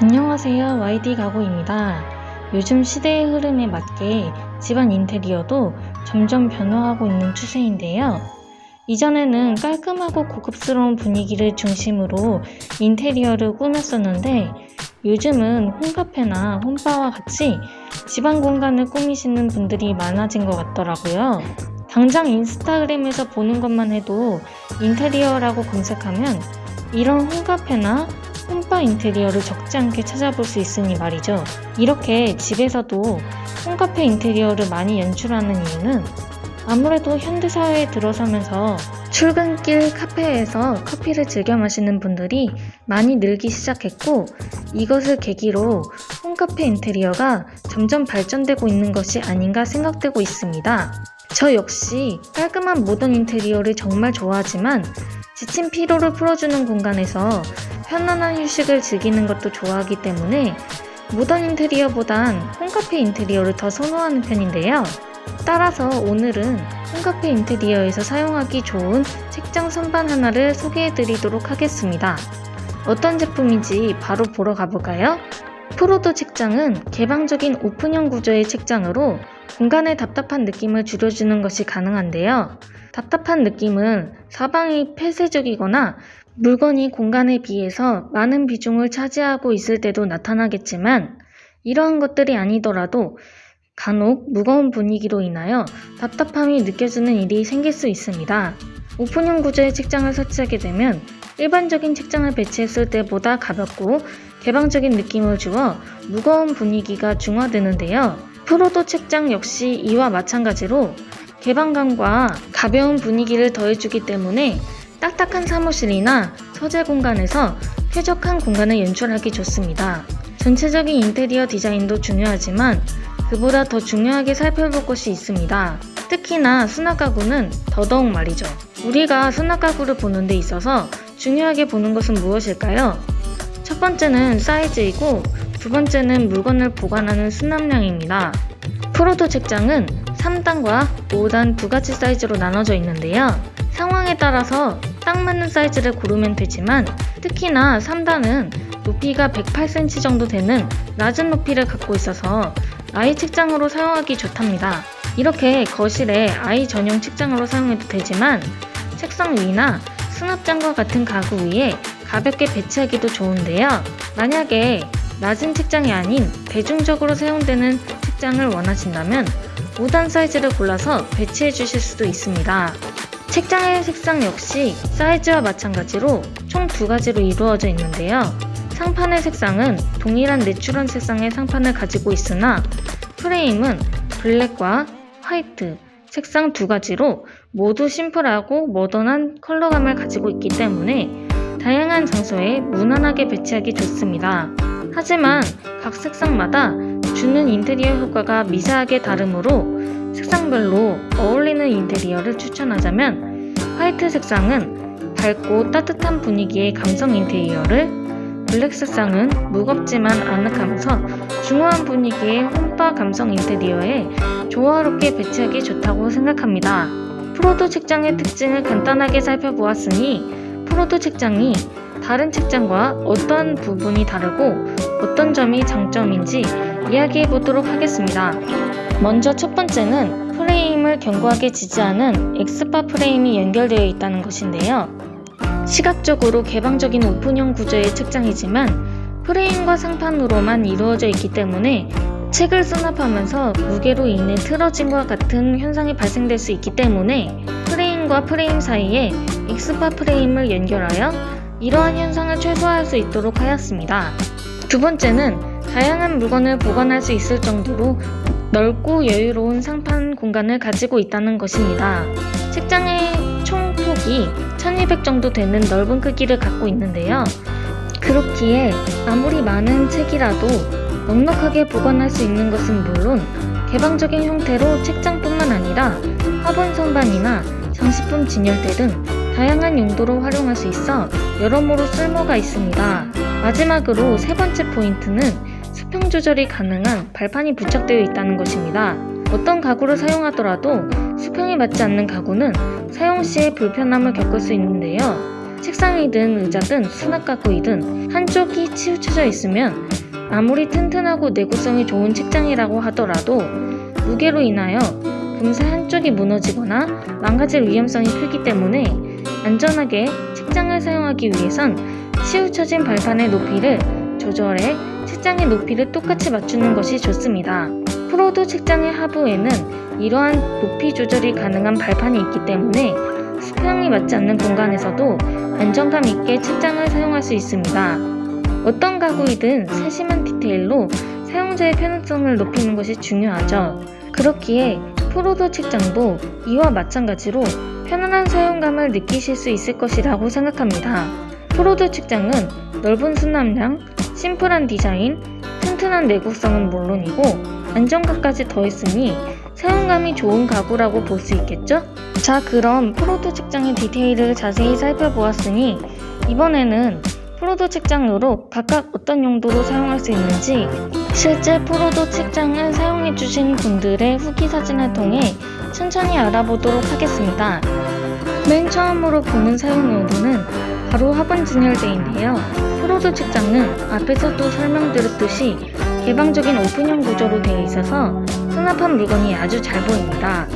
안녕하세요. YD 가구입니다. 요즘 시대의 흐름에 맞게 집안 인테리어도 점점 변화하고 있는 추세인데요. 이전에는 깔끔하고 고급스러운 분위기를 중심으로 인테리어를 꾸몄었는데 요즘은 홈카페나 홈바와 같이 집안 공간을 꾸미시는 분들이 많아진 것 같더라고요. 당장 인스타그램에서 보는 것만 해도 인테리어라고 검색하면 이런 홈카페나 홈바 인테리어를 적지 않게 찾아볼 수 있으니 말이죠. 이렇게 집에서도 홈카페 인테리어를 많이 연출하는 이유는 아무래도 현대사회에 들어서면서 출근길 카페에서 커피를 즐겨 마시는 분들이 많이 늘기 시작했고, 이것을 계기로 홈카페 인테리어가 점점 발전되고 있는 것이 아닌가 생각되고 있습니다. 저 역시 깔끔한 모던 인테리어를 정말 좋아하지만 지친 피로를 풀어주는 공간에서 편안한 휴식을 즐기는 것도 좋아하기 때문에 모던 인테리어보단 홈카페 인테리어를 더 선호하는 편인데요. 따라서 오늘은 홈카페 인테리어에서 사용하기 좋은 책장 선반 하나를 소개해드리도록 하겠습니다. 어떤 제품인지 바로 보러 가볼까요? 프로도 책장은 개방적인 오픈형 구조의 책장으로 공간의 답답한 느낌을 줄여주는 것이 가능한데요. 답답한 느낌은 사방이 폐쇄적이거나 물건이 공간에 비해서 많은 비중을 차지하고 있을 때도 나타나겠지만, 이러한 것들이 아니더라도 간혹 무거운 분위기로 인하여 답답함이 느껴지는 일이 생길 수 있습니다. 오픈형 구조의 책장을 설치하게 되면 일반적인 책장을 배치했을 때보다 가볍고 개방적인 느낌을 주어 무거운 분위기가 중화되는데요. 프로도 책장 역시 이와 마찬가지로 개방감과 가벼운 분위기를 더해주기 때문에 딱딱한 사무실이나 서재 공간에서 쾌적한 공간을 연출하기 좋습니다. 전체적인 인테리어 디자인도 중요하지만 그보다 더 중요하게 살펴볼 것이 있습니다. 특히나 수납 가구는 더더욱 말이죠. 우리가 수납 가구를 보는 데 있어서 중요하게 보는 것은 무엇일까요? 첫 번째는 사이즈이고 두 번째는 물건을 보관하는 수납량입니다. 프로도 책장은 3단과 5단 두 가지 사이즈로 나눠져 있는데요. 상황에 따라서 딱 맞는 사이즈를 고르면 되지만 특히나 3단은 높이가 108cm 정도 되는 낮은 높이를 갖고 있어서 아이 책장으로 사용하기 좋답니다. 이렇게 거실에 아이 전용 책장으로 사용해도 되지만 책상 위나 수납장과 같은 가구 위에 가볍게 배치하기도 좋은데요. 만약에 낮은 책장이 아닌 대중적으로 사용되는 책장을 원하신다면 5단 사이즈를 골라서 배치해 주실 수도 있습니다. 책장의 색상 역시 사이즈와 마찬가지로 총 두 가지로 이루어져 있는데요. 상판의 색상은 동일한 내추럴 색상의 상판을 가지고 있으나 프레임은 블랙과 화이트 색상 두 가지로 모두 심플하고 모던한 컬러감을 가지고 있기 때문에 다양한 장소에 무난하게 배치하기 좋습니다. 하지만 각 색상마다 주는 인테리어 효과가 미세하게 다르므로 색상별로 어울리는 인테리어를 추천하자면 화이트 색상은 밝고 따뜻한 분위기의 감성 인테리어를, 블랙 색상은 무겁지만 아늑하면서 중후한 분위기의 홈바 감성 인테리어에 조화롭게 배치하기 좋다고 생각합니다. 프로도 책장의 특징을 간단하게 살펴보았으니 프로도 책장이 다른 책장과 어떤 부분이 다르고 어떤 점이 장점인지 이야기해 보도록 하겠습니다. 먼저 첫 번째는 프레임을 견고하게 지지하는 엑스파 프레임이 연결되어 있다는 것인데요. 시각적으로 개방적인 오픈형 구조의 책장이지만 프레임과 상판으로만 이루어져 있기 때문에 책을 수납하면서 무게로 인해 틀어짐과 같은 현상이 발생될 수 있기 때문에 프레임과 프레임 사이에 엑스파 프레임을 연결하여 이러한 현상을 최소화할 수 있도록 하였습니다. 두 번째는 다양한 물건을 보관할 수 있을 정도로 넓고 여유로운 상판 공간을 가지고 있다는 것입니다. 책장의 총 폭이 1200 정도 되는 넓은 크기를 갖고 있는데요. 그렇기에 아무리 많은 책이라도 넉넉하게 보관할 수 있는 것은 물론 개방적인 형태로 책장뿐만 아니라 화분 선반이나 장식품 진열대 등 다양한 용도로 활용할 수 있어 여러모로 쓸모가 있습니다. 마지막으로 세 번째 포인트는 수평 조절이 가능한 발판이 부착되어 있다는 것입니다. 어떤 가구를 사용하더라도 수평이 맞지 않는 가구는 사용 시에 불편함을 겪을 수 있는데요. 책상이든 의자든 수납 가구이든 한쪽이 치우쳐져 있으면 아무리 튼튼하고 내구성이 좋은 책장이라고 하더라도 무게로 인하여 금세 한쪽이 무너지거나 망가질 위험성이 크기 때문에 안전하게 책장을 사용하기 위해선 치우쳐진 발판의 높이를 조절해 책장의 높이를 똑같이 맞추는 것이 좋습니다. 프로도 책장의 하부에는 이러한 높이 조절이 가능한 발판이 있기 때문에 수평이 맞지 않는 공간에서도 안정감 있게 책장을 사용할 수 있습니다. 어떤 가구이든 세심한 디테일로 사용자의 편의성을 높이는 것이 중요하죠. 그렇기에 프로도 책장도 이와 마찬가지로 편안한 사용감을 느끼실 수 있을 것이라고 생각합니다. 프로도 책장은 넓은 수납량, 심플한 디자인, 튼튼한 내구성은 물론이고 안정감까지 더했으니 사용감이 좋은 가구라고 볼 수 있겠죠? 자, 그럼 프로도 책장의 디테일을 자세히 살펴보았으니 이번에는 프로도 책장으로 각각 어떤 용도로 사용할 수 있는지 실제 프로도 책장을 사용해주신 분들의 후기 사진을 통해 천천히 알아보도록 하겠습니다. 맨 처음으로 보는 사용 용도는 바로 화분 진열대인데요. 프로도 책장은 앞에서도 설명드렸듯이 개방적인 오픈형 구조로 되어 있어서 수납한 물건이 아주 잘 보입니다.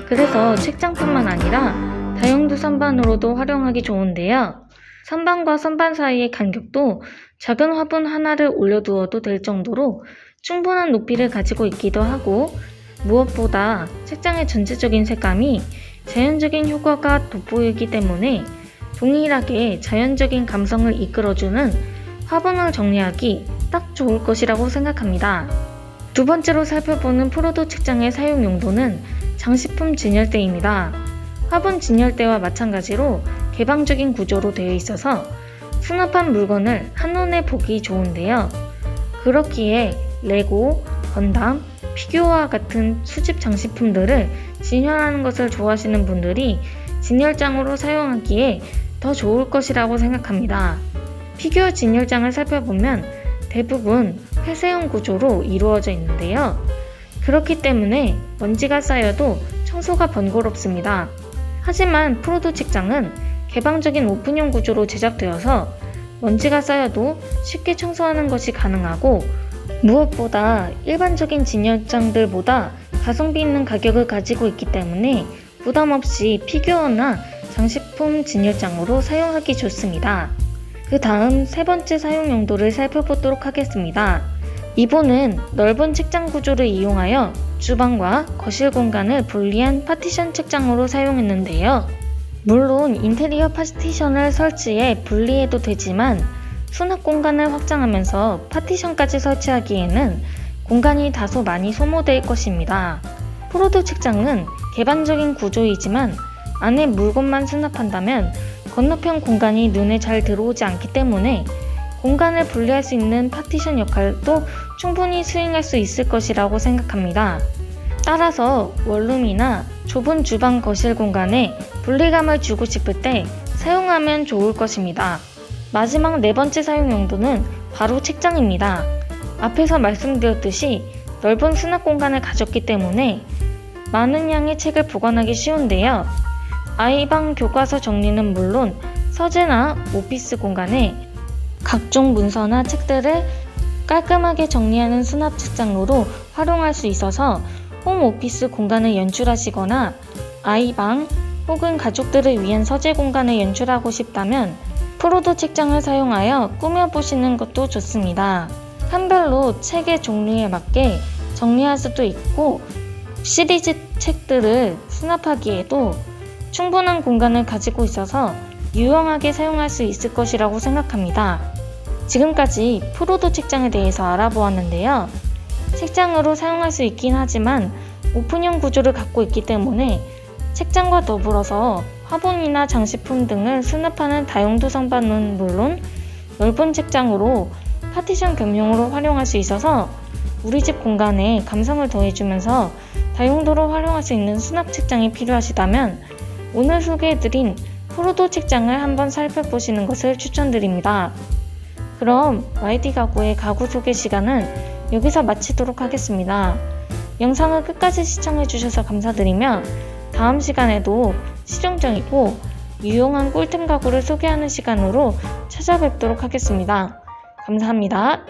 그래서 책장뿐만 아니라 다용도 선반으로도 활용하기 좋은데요. 선반과 선반 사이의 간격도 작은 화분 하나를 올려두어도 될 정도로 충분한 높이를 가지고 있기도 하고 무엇보다 책장의 전체적인 색감이 자연적인 효과가 돋보이기 때문에 동일하게 자연적인 감성을 이끌어주는 화분을 정리하기 딱 좋을 것이라고 생각합니다. 두 번째로 살펴보는 프로도 책장의 사용 용도는 장식품 진열대입니다. 화분 진열대와 마찬가지로 개방적인 구조로 되어 있어서 수납한 물건을 한눈에 보기 좋은데요. 그렇기에 레고, 건담, 피규어와 같은 수집 장식품들을 진열하는 것을 좋아하시는 분들이 진열장으로 사용하기에 더 좋을 것이라고 생각합니다. 피규어 진열장을 살펴보면 대부분 폐쇄형 구조로 이루어져 있는데요. 그렇기 때문에 먼지가 쌓여도 청소가 번거롭습니다. 하지만 프로도 책장은 개방적인 오픈형 구조로 제작되어서 먼지가 쌓여도 쉽게 청소하는 것이 가능하고 무엇보다 일반적인 진열장들보다 가성비 있는 가격을 가지고 있기 때문에 부담 없이 피규어나 장식품 진열장으로 사용하기 좋습니다. 그 다음 세 번째 사용 용도를 살펴보도록 하겠습니다. 이번은 넓은 책장 구조를 이용하여 주방과 거실 공간을 분리한 파티션 책장으로 사용했는데요. 물론 인테리어 파티션을 설치해 분리해도 되지만 수납 공간을 확장하면서 파티션까지 설치하기에는 공간이 다소 많이 소모될 것입니다. 프로도 책장은 개방적인 구조이지만 안에 물건만 수납한다면 건너편 공간이 눈에 잘 들어오지 않기 때문에 공간을 분리할 수 있는 파티션 역할도 충분히 수행할 수 있을 것이라고 생각합니다. 따라서 원룸이나 좁은 주방 거실 공간에 분리감을 주고 싶을 때 사용하면 좋을 것입니다. 마지막 네 번째 사용 용도는 바로 책장입니다. 앞에서 말씀드렸듯이 넓은 수납 공간을 가졌기 때문에 많은 양의 책을 보관하기 쉬운데요. 아이방 교과서 정리는 물론 서재나 오피스 공간에 각종 문서나 책들을 깔끔하게 정리하는 수납 책장으로 활용할 수 있어서 홈오피스 공간을 연출하시거나 아이방 혹은 가족들을 위한 서재 공간을 연출하고 싶다면 프로도 책장을 사용하여 꾸며보시는 것도 좋습니다. 칸별로 책의 종류에 맞게 정리할 수도 있고 시리즈 책들을 수납하기에도 충분한 공간을 가지고 있어서 유용하게 사용할 수 있을 것이라고 생각합니다. 지금까지 프로도 책장에 대해서 알아보았는데요. 책장으로 사용할 수 있긴 하지만 오픈형 구조를 갖고 있기 때문에 책장과 더불어서 화분이나 장식품 등을 수납하는 다용도 선반은 물론 넓은 책장으로 파티션 겸용으로 활용할 수 있어서 우리 집 공간에 감성을 더해주면서 다용도로 활용할 수 있는 수납 책장이 필요하시다면 오늘 소개해드린 프로도 책장을 한번 살펴보시는 것을 추천드립니다. 그럼 YD 가구의 가구 소개 시간은 여기서 마치도록 하겠습니다. 영상을 끝까지 시청해주셔서 감사드리며 다음 시간에도 실용적이고 유용한 꿀템 가구를 소개하는 시간으로 찾아뵙도록 하겠습니다. 감사합니다.